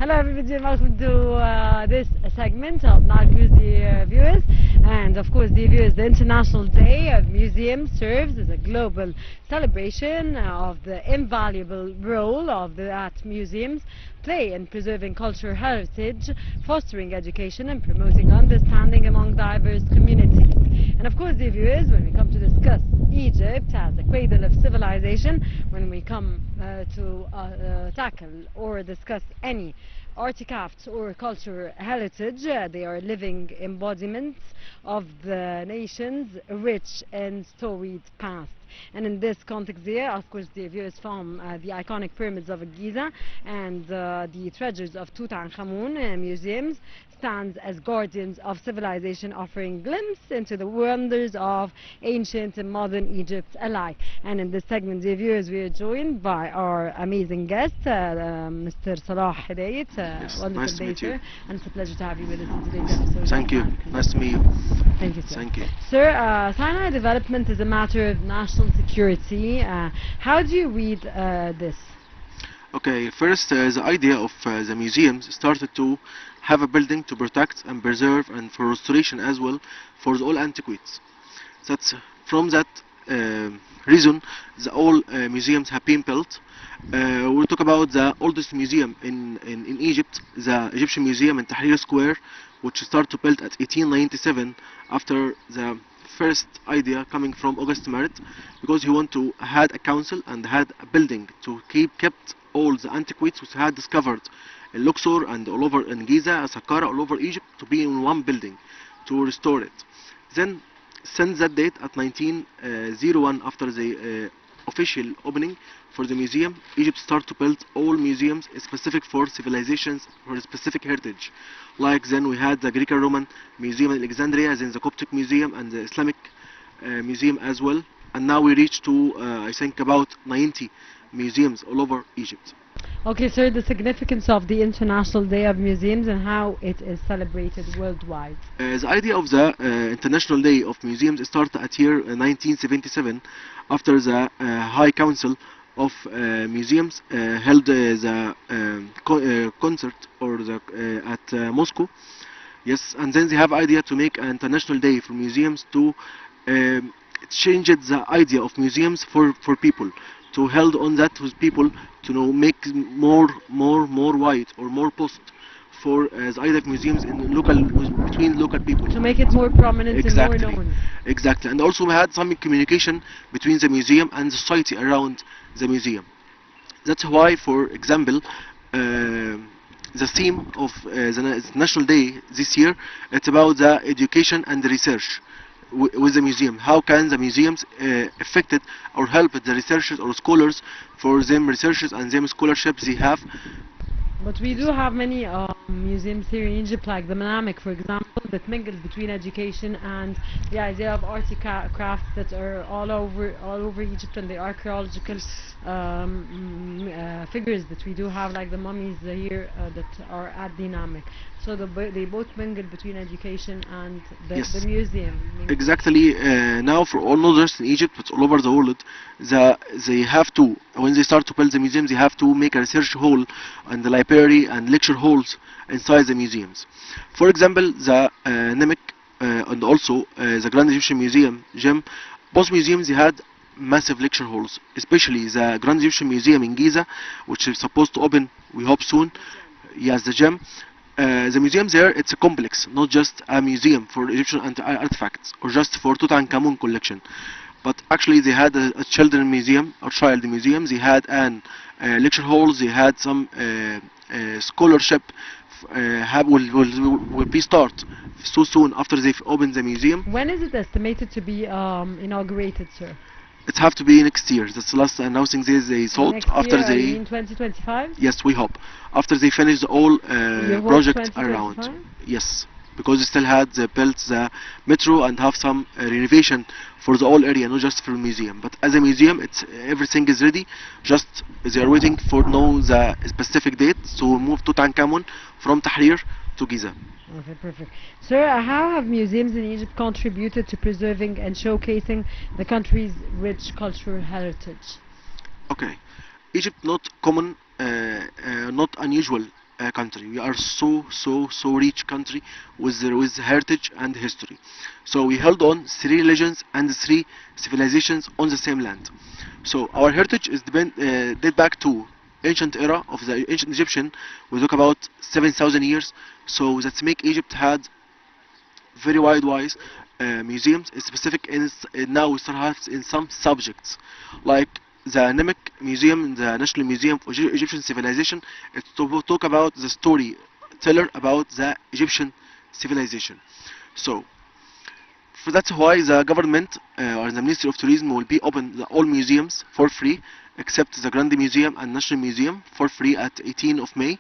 Hello everybody and welcome to this segment of Nile News, dear viewers. And of course, dear viewers, the International Day of Museums serves as a global celebration of the invaluable role that museums play in preserving cultural heritage, fostering education and promoting understanding among diverse communities. And of course, dear viewers, when we come to discuss Egypt as a cradle of civilization, when we come to tackle or discuss any artifacts or cultural heritage, they are living embodiments of the nation's rich and storied past. And in this context here, of course, the viewers from the iconic pyramids of Giza and the treasures of Tutankhamun museums stands as guardians of civilization, offering glimpse into the wonders of ancient and modern Egypt alike. And in this segment, dear viewers, we are joined by our amazing guest, Mr. Salah Hedaet. Yes, wonderful nice to day, meet you. sir. And it's a pleasure to have you with us in today's episode. Thank you. Nice to meet you. Thank you, sir. Thank you. Sir, Sinai development is a matter of national security. How do you read this? Okay, first the idea of the museums started to have a building to protect and preserve and for restoration as well for all antiquities. That's from that reason the all museums have been built. We'll talk about the oldest museum in Egypt, the Egyptian Museum in Tahrir Square, which started to build at 1897 after the first idea coming from August Merit, because he wanted to had a council and had a building to kept all the antiquities which had discovered in Luxor and all over in Giza, Saqqara, all over Egypt, to be in one building to restore it. Then since that date at 1901, after the official opening for the museum, Egypt started to build all museums specific for civilizations for specific heritage. Like then we had the Greek and Roman Museum in Alexandria, then the Coptic Museum and the Islamic Museum as well. And now we reach to I think about 90 museums all over Egypt. Okay, sir, the significance of the International Day of Museums and how it is celebrated worldwide. The idea of the International Day of Museums started at year 1977 after the High Council of Museums held the concert or at Moscow. Yes, and then they have idea to make an International Day for museums to change the idea of museums for people, to held on that with people to make more wide or more post for as idea of museums in local between local people. To make it more prominent Exactly. and more known. Exactly, and also we had some communication between the museum and the society around the museum. That's why, for example, the theme of the National Day this year, it's about the education and the research with the museum. How can the museums affected or help the researchers or scholars for them researches and them scholarships they have. But we do have many museums here in Egypt, like the Manamic, for example, that mingles between education and the idea of artifacts that are all over Egypt, and the archaeological figures that we do have, like the mummies here that are at Dynamic. So they both mingle between education and the museum. Exactly. Now for all others in Egypt, but all over the world, they have to, when they start to build the museums, they have to make a research hall and the library and lecture halls inside the museums. For example, the Namek and also the Grand Egyptian Museum, GEM, both museums they had massive lecture halls, especially the Grand Egyptian Museum in Giza, which is supposed to open, we hope soon. Yes, the GEM. The museum there, it's a complex, not just a museum for Egyptian artifacts or just for Tutankhamun collection, but actually they had a children museum or child museum. They had an lecture halls. They had some scholarship will be start so soon after they've opened the museum. When is it estimated to be inaugurated, sir? It have to be next year. That's the last announcing they sold Next after year, they. in 2025? Yes, we hope after they finish all project around. 2025? Yes, because they still had built the metro and have some renovation for the whole area, not just for the museum. But as a museum, it's everything is ready. Just they are waiting for know the specific date to move Tutankhamun from Tahrir to Giza. Okay, perfect. Sir, how have museums in Egypt contributed to preserving and showcasing the country's rich cultural heritage? Okay, Egypt not common, not unusual country. We are so rich country with heritage and history. So we held on three religions and three civilizations on the same land. So our heritage is date back to ancient era of the ancient Egyptian. We talk about 7,000 years. So that make Egypt had very wide museums, specific now we start have in some subjects like the Namek Museum, the National Museum of Egyptian Civilization. It's to talk about the story teller about the Egyptian civilization. So that's why the government or the Ministry of Tourism will be open all museums for free except the Grand Museum and National Museum for free at 18 of May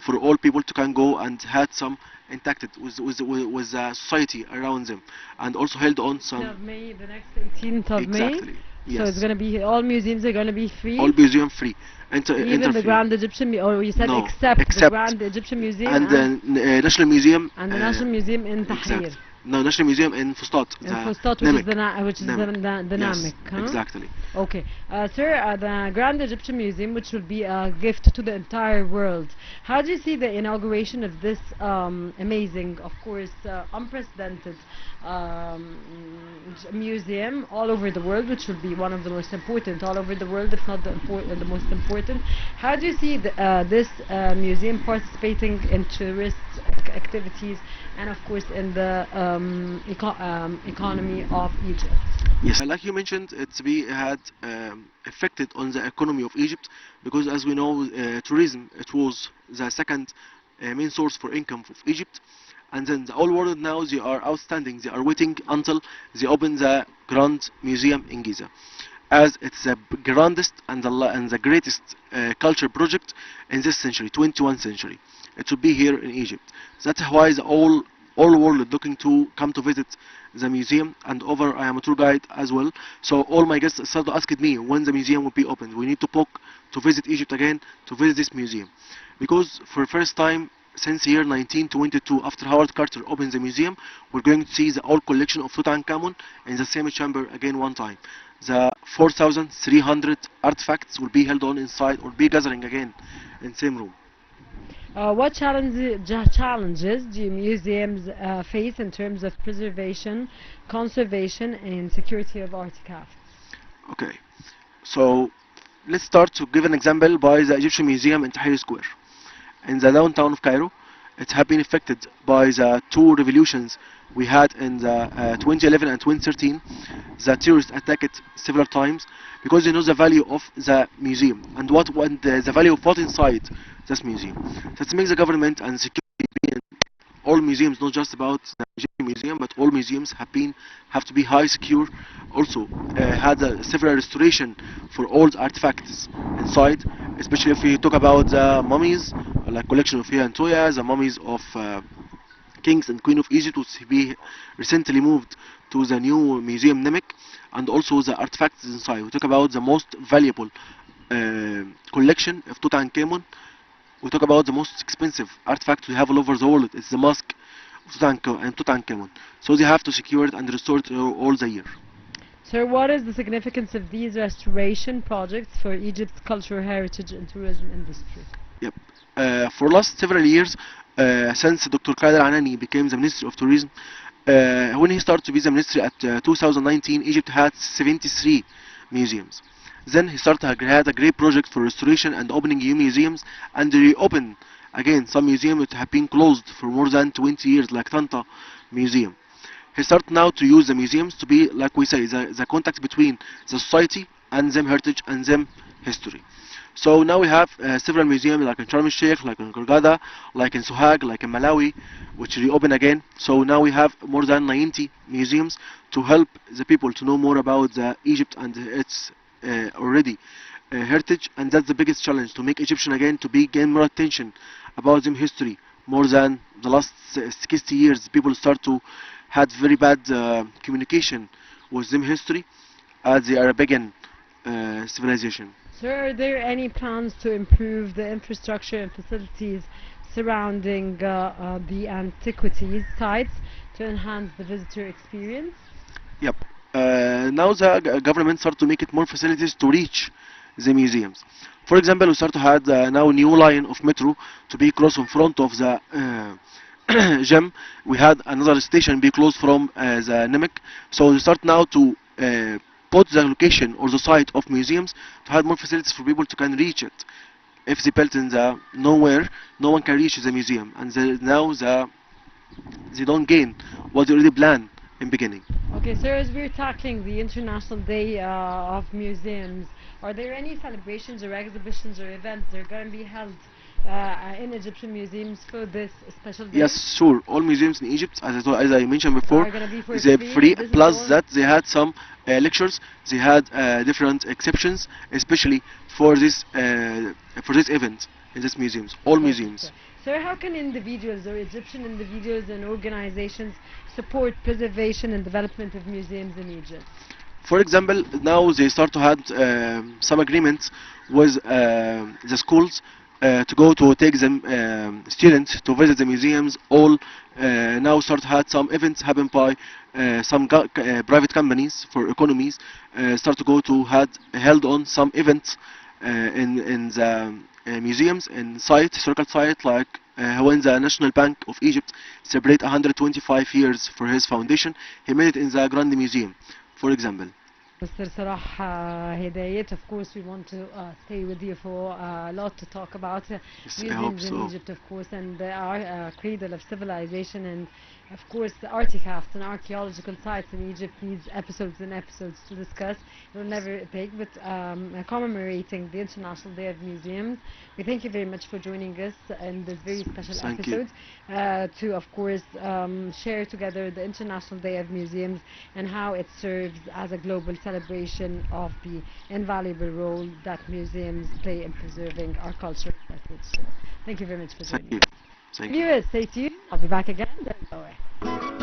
for all people to can go and had some interacted with the society around them, and also held on some Of May, the next 18th of May. exactly. So it's Yes, going to be all museums are going to be free. all museum free. Even the free. Grand Egyptian, or you said No, except the except- Grand Egyptian Museum And the National Museum and the National Museum in Tahrir. exact. No, National Museum in Fustat. In Fustat, which is the Namek. Yes, Namek, huh? exactly. Okay, sir, the Grand Egyptian Museum, which will be a gift to the entire world. How do you see the inauguration of this amazing, of course, unprecedented museum all over the world, which will be one of the most important all over the world, if not the most important? How do you see this museum participating in tourist activities and, of course, in the economy of Egypt? Yes, like you mentioned, had affected on the economy of Egypt because, as we know, tourism it was the second main source for income of Egypt, and then the whole world now they are outstanding. They are waiting until they open the Grand Museum in Giza, as it's the grandest and the greatest culture project in this century, 21st century. It will be here in Egypt. That's why the all world looking to come to visit the museum, and over I am a tour guide as well. So all my guests started asking me when the museum will be opened. We need to book to visit Egypt again to visit this museum, because for the first time since year 1922, after Howard Carter opened the museum, we're going to see the whole collection of Tutankhamun in the same chamber again one time. The 4,300 artifacts will be held on inside or be gathering again in same room. What challenges do museums face in terms of preservation, conservation, and security of artifacts? Okay, so let's start to give an example by the Egyptian Museum in Tahrir Square in the downtown of Cairo. It has been affected by the two revolutions we had in the 2011 and 2013. The terrorists attacked it several times because they know the value of the museum and the value of what inside this museum. That makes the government and security be in all museums, not just about the Egyptian museum, but all museums have to be high secure. Also had several restoration for all the artifacts inside, especially if we talk about the mummies, like collection of Hia and Toya, the mummies of kings and queen of Egypt, which be recently moved to the new museum Namek, and also the artifacts inside. We talk about the most valuable collection of Tutankhamun. We talk about the most expensive artifact we have all over the world. It's the mosque of Tutankhamun. So they have to secure it and restore it all the year. Sir, what is the significance of these restoration projects for Egypt's cultural heritage and tourism industry? Yep. For last several years, since Dr. Khaled Al-Anani became the Minister of Tourism, when he started to be the ministry at 2019, Egypt had 73 museums. Then he had a great project for restoration and opening new museums and reopen again some museums that have been closed for more than 20 years, like Tanta Museum. He started now to use the museums to be, like we say, the contact between the society and them heritage and them history. So now we have several museums like in Sharm el-Sheikh, like in Hurghada, like in Sohag, like in Malawi, which reopen again. So now we have more than 90 museums to help the people to know more about Egypt and its already heritage, and that's the biggest challenge, to make Egyptian again to gain more attention about them history. More than the last 60 years, people start to had very bad communication with them history as they are a pagan civilization. Sir, are there any plans to improve the infrastructure and facilities surrounding the antiquities sites to enhance the visitor experience? Yep. Now the government start to make it more facilities to reach the museums. For example, we start to have now new line of metro to be close in front of the gym. We had another station be close from the Namek. So we start now to put the location or the site of museums to have more facilities for people to can reach it. If they built in the nowhere, no one can reach the museum, and now they don't gain what they already planned in beginning. Okay, so as we're tackling the International Day of Museums, are there any celebrations or exhibitions or events that are going to be held in Egyptian museums for this special day? Yes, sure. All museums in Egypt, as I mentioned before, Are gonna be for they're free, free. this is Plus all? that they had some lectures, they had different exceptions, especially for this event in these museums. All museums. So how can individuals or Egyptian individuals and organizations support preservation and development of museums in Egypt? For example, now they start to have some agreements with the schools to go to take them students to visit the museums. All now start to have some events happen by some private companies for economies start to go to had held on some events in the museums and historical site like when the National Bank of Egypt celebrate 125 years for his foundation, he made it in the Grand Museum, for example. Mr. Salah Hedaet, of course we want to stay with you for a lot to talk about Yes, I hope museums in so. Egypt, of course, and our cradle of civilization, and of course the artifacts and archaeological sites in Egypt needs episodes and episodes to discuss. It will never take, but commemorating the International Day of Museums, we thank you very much for joining us in this very special Thank you. episode to, of course, share together the International Day of Museums and how it serves as a global celebration of the invaluable role that museums play in preserving our cultural heritage. So, thank you very much for Thank joining you. us. Thank you. Viewers, stay tuned. I'll be back again. Don't go away.